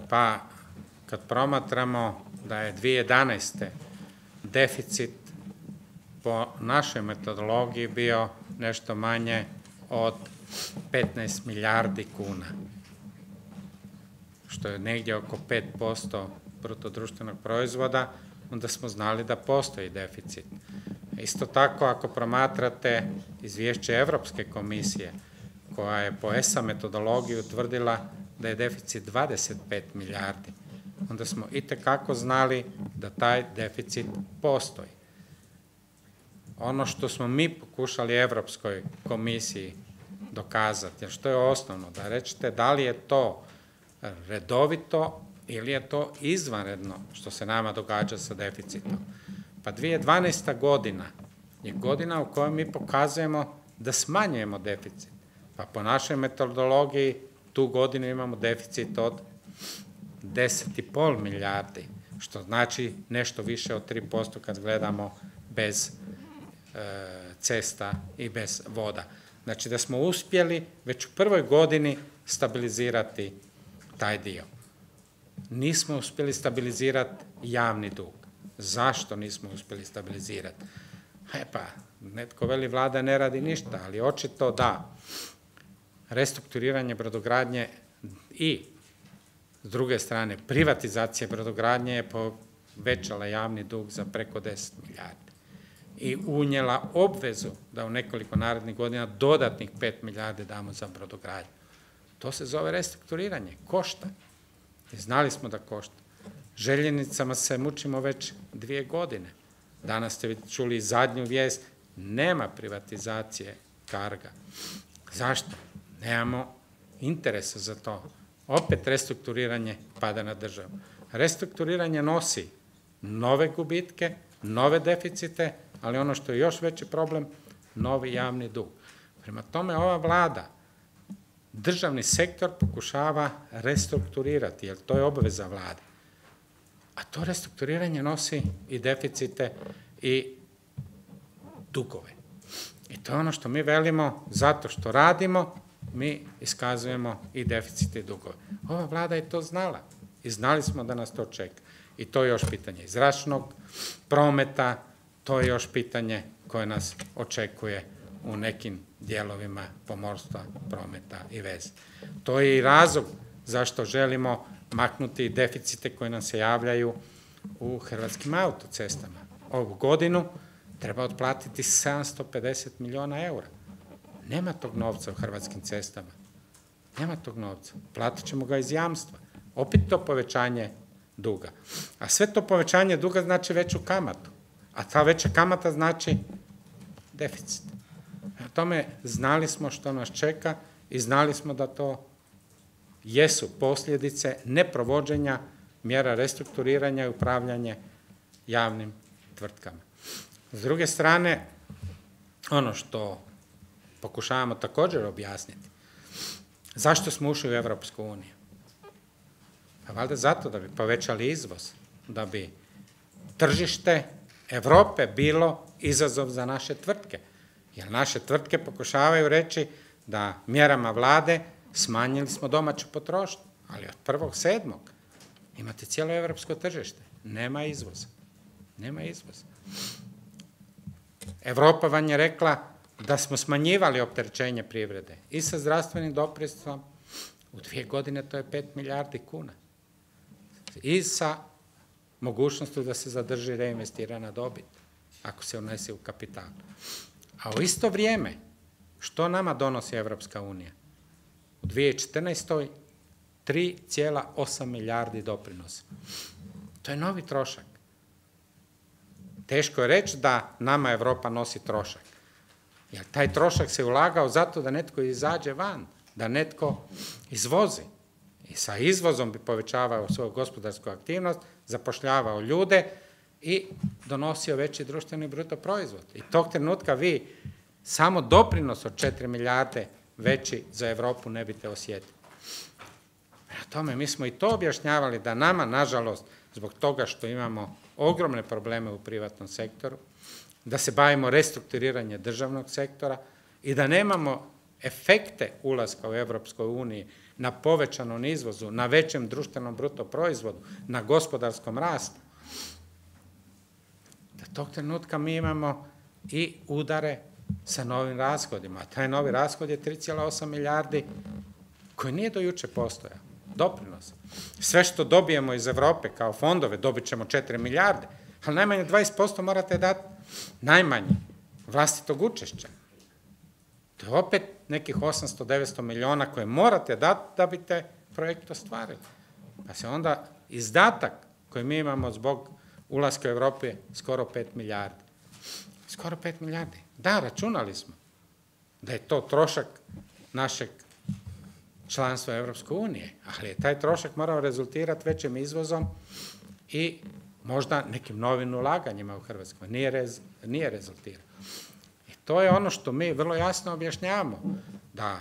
Pa kad promatramo da je 2011. deficit po našoj metodologiji bio nešto manje od 15 milijardi kuna, što je negdje oko 5% bruto društvenog proizvoda, onda smo znali da postoji deficit. Isto tako, ako promatrate izvješće Europske komisije, koja je po ESA metodologiji utvrdila da je deficit 25 milijardi, onda smo itekako znali da taj deficit postoji. Ono što smo mi pokušali Europskoj komisiji dokazati, što je osnovno, da rečete da li je to redovito ili je to izvanredno što se nama događa sa deficitom. Pa 2012. godina je godina u kojoj mi pokazujemo da smanjujemo deficit. Pa po našoj metodologiji tu godinu imamo deficit od 10,5 milijardi, što znači nešto više od 3% kad gledamo bez cesta i bez voda. Znači da smo uspjeli već u prvoj godini stabilizirati taj dio. Nismo uspjeli stabilizirati javni dug. Zašto nismo uspjeli stabilizirati? Pa, netko veli vlada ne radi ništa, ali očito da restrukturiranje brodogradnje i s druge strane privatizacija brodogradnje je povećala javni dug za preko 10 milijardi i unijela obvezu da u nekoliko narednih godina dodatnih 5 milijardi damo za brodogradnju. To se zove restrukturiranje, košta. I znali smo da košta. Željeznicama se mučimo već 2 godine. Danas ste čuli zadnju vijest, nema privatizacije Carga. Zašto? Nemamo interesa za to. Opet restrukturiranje pada na državu. Restrukturiranje nosi nove gubitke, nove deficite, ali ono što je još veći problem, novi javni dug. Prema tome, ova vlada državni sektor pokušava restrukturirati, jer to je obveza vlade. A to restrukturiranje nosi i deficite i dugove. I to je ono što mi velimo, zato što radimo, mi iskazujemo i deficite i dugove. Ova vlada je to znala i znali smo da nas to čeka. I to je još pitanje zračnog prometa, to je još pitanje koje nas očekuje u nekim dijelovima pomorstva, prometa i veze. To je i razlog zašto želimo maknuti deficite koji nam se javljaju u Hrvatskim autocestama. Ovu godinu treba otplatiti 750 milijuna eura. Nema tog novca u Hrvatskim cestama. Nema tog novca. Platit ćemo ga iz jamstva. Opet to povećanje duga. A sve to povećanje duga znači veću kamatu. A ta veća kamata znači deficit. Na tome znali smo što nas čeka i znali smo da to jesu posljedice neprovođenja mjera restrukturiranja i upravljanja javnim tvrtkama. S druge strane, ono što pokušavamo također objasniti, zašto smo ušli u Europsku uniju? Pa valjda zato da bi povećali izvoz, da bi tržište Europe bilo izazov za naše tvrtke. Jer naše tvrtke pokušavaju reći da mjerama vlade smanjili smo domaću potrošnju, ali od 1.7. imate cijelo europsko tržište. Nema izvoza. Nema izvoza. Europa vam je rekla da smo smanjivali opterećenje privrede i sa zdravstvenim doprinosom, u 2 godine to je 5 milijardi kuna. I sa mogućnostu da se zadrži reinvestirana dobit, ako se unese u kapital. A u isto vrijeme, što nama donosi Evropska unija? U 2014. 3,8 milijardi doprinosa. To je novi trošak. Teško je reći da nama Europa nosi trošak. Jer taj trošak se ulagao zato da netko izađe van, da netko izvozi. I sa izvozom bi povećavao svoju gospodarsku aktivnost, zapošljavao ljude i donosio veći društveni bruto proizvod. I tog trenutka vi samo doprinos od 4 milijarde veći za Europu ne biste osjetili. Prema tome, mi smo i to objašnjavali da nama, nažalost, zbog toga što imamo ogromne probleme u privatnom sektoru, da se bavimo restrukturiranjem državnog sektora i da nemamo efekte ulaska u Evropskoj uniji na povećanom izvozu, na većem društvenom bruto proizvodu, na gospodarskom rastu, da tog trenutka mi imamo i udare sa novim rashodima. A taj novi rashod je 3,8 milijardi koji nije do juče postojao. Doprinos. Sve što dobijemo iz Evrope kao fondove, dobit ćemo 4 milijarde, ali najmanje 20% morate dati najmanje vlastitog učešća. To je opet nekih 800-900 miliona koje morate dati da bi te projekt ostvarili. Pa se onda izdatak koji mi imamo zbog ulaska u Evropu je skoro 5 milijardi. Skoro 5 milijardi. Da, računali smo da je to trošak našeg članstva Evropske unije, ali je taj trošak morao rezultirati većim izvozom i možda nekim novim ulaganjima u Hrvatskoj. Nije rezultirao. I to je ono što mi vrlo jasno objašnjavamo, da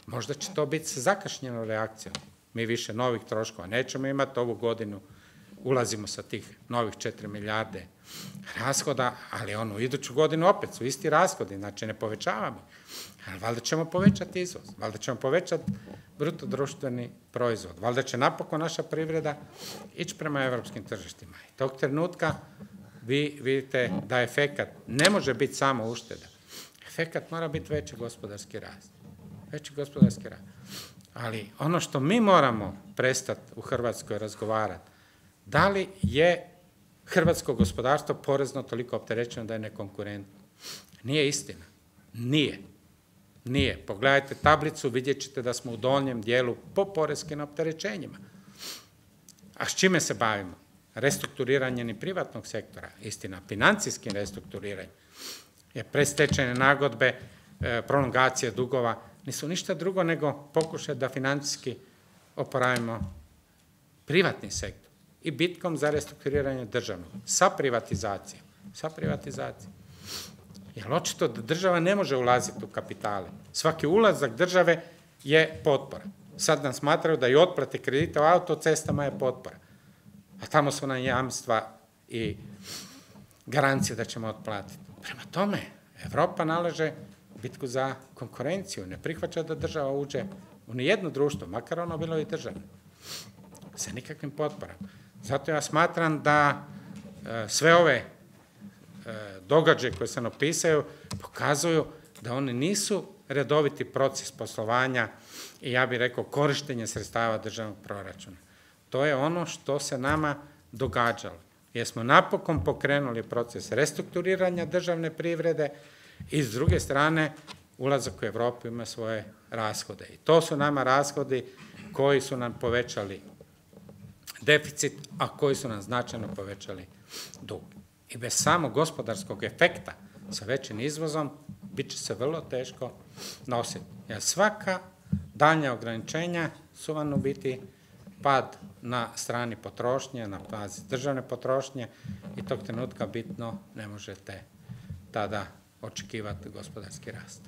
možda će to biti sa zakašnjenom reakcijom. Mi više novih troškova nećemo imati ovu godinu, ulazimo sa tih novih 4 milijarde rashoda, ali onu iduću godinu opet su isti rashodi, znači ne povećavamo. Ali valjda ćemo povećati izvoz, valjda ćemo povećati bruto društveni proizvod, valjda će napokon naša privreda ići prema evropskim tržištima. I tog trenutka vi vidite da efekat ne može biti samo ušteda. Efekat mora biti veći gospodarski rast. Veći gospodarski rast. Ali ono što mi moramo prestati u Hrvatskoj razgovarati, da li je hrvatsko gospodarstvo porezno toliko opterećeno da je nekonkurentno? Nije istina. Nije. Pogledajte tablicu, vidjet ćete da smo u donjem dijelu po porezkim opterećenjima. A s čime se bavimo? Restrukturiranjem i privatnog sektora. Istina, financijskim restrukturiranjem. Jer predstečajne nagodbe, prolongacije dugova nisu ništa drugo nego pokušaj da financijski oporavimo privatni sektor i bitkom za restrukturiranje državnog, sa privatizacijom. Jer očito da država ne može ulaziti u kapitale. Svaki ulazak države je potpora. Sad nam smatraju da i otplate kredita u autocestama je potpora. A tamo su nam jamstva i garancije da ćemo otplatiti. Prema tome, Evropa nalaže bitku za konkurenciju. Ne prihvaća da država uđe u nijedno društvo, makar ono bilo i državno, sa nikakvim potporama. Zato ja smatram da sve ove događaje koje se napisaju pokazuju da oni nisu redoviti proces poslovanja i ja bih rekao korištenje sredstava državnog proračuna. To je ono što se nama događalo. Jer smo napokon pokrenuli proces restrukturiranja državne privrede i s druge strane ulazak u Evropu ima svoje rashode. I to su nama rashodi koji su nam povećali deficit, a koji su nam značajno povećali dug. I bez samog gospodarskog efekta sa većim izvozom bit će se vrlo teško nositi. Jer svaka daljnja ograničenja su vam u biti pad na strani potrošnje, na bazi državne potrošnje i tog trenutka bitno ne možete tada očekivati gospodarski rast.